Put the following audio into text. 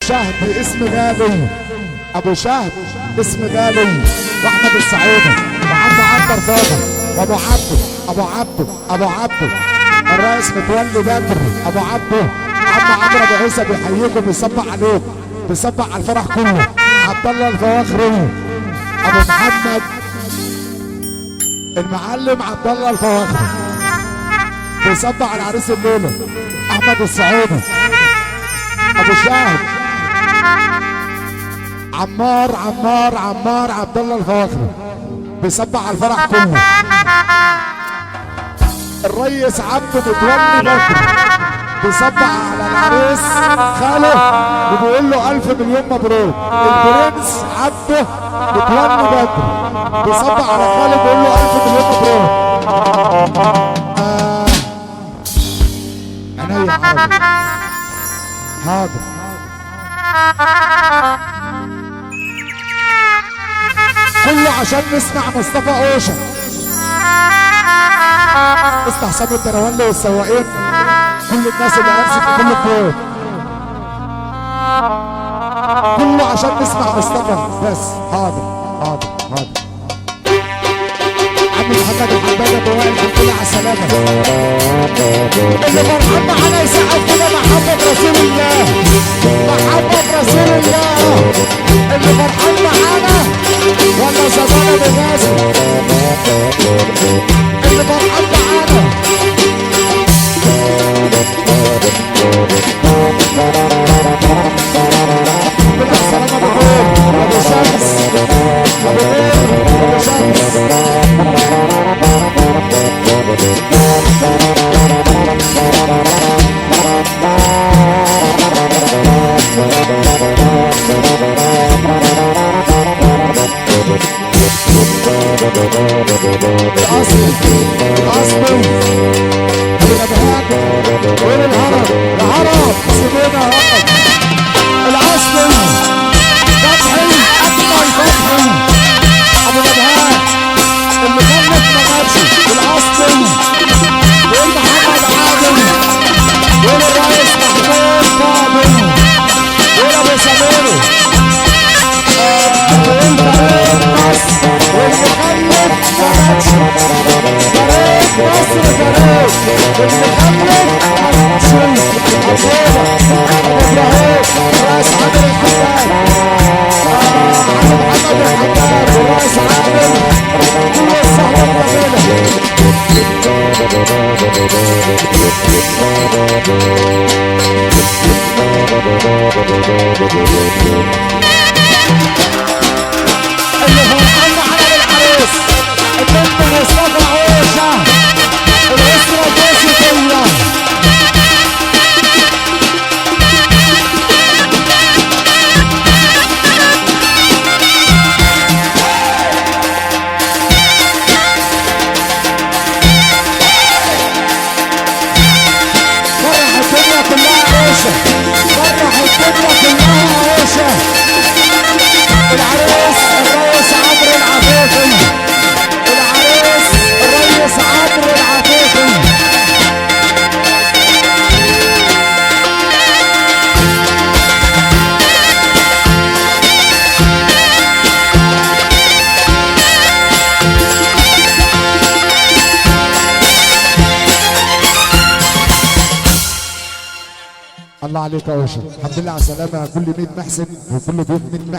شهد اسم غالي، ابو شهد اسم غالي، واحمد السعيدي وعم عنتر فاضل وابو عبده ابو عبده الرئيس متولي بدر ابو عبده. عم عمرو ابو عيسى بيحييكم، بيصبح عليكم، بيصبح على الفرح كله. عبد الله الفواخري ابو محمد المعلم عبد الله الفواخري بيصبح على عريس الليله. احمد السعيدي ابو شهد عمار عبد الله الفواخري بيصبح على الفرح كله. الريس عبده متولي بدر بيصبح على العريس خاله وبيقول له 1000 مليون مبروك. البرنس عبده متولي بدر بيصبح على خاله بيقول له 1000 مليون مبروك. عينيا حاضر حاضر. كله عشان نسمع مصطفى اوشا، اسمع حسام الدروالي والسواقين، كل الناس اللي امسك في كل الكويت، كله عشان نسمع مصطفى بس. حاضر. عم محمد الحداد ابو وائل الحمد لله على السلامه. اللي فرحان معانا يسقف كده محبه رسول الله، محبه رسول الله. اللي فرحان معانا ولا زمان ابو غازي، اللي فرحان معانا بالسلامه ابو غير ابو شمس ابو غير ابو شمس. الله عليك يا اوشا، الحمد لله على السلامه. كل مين محسن وكل ضيوف مين محسن.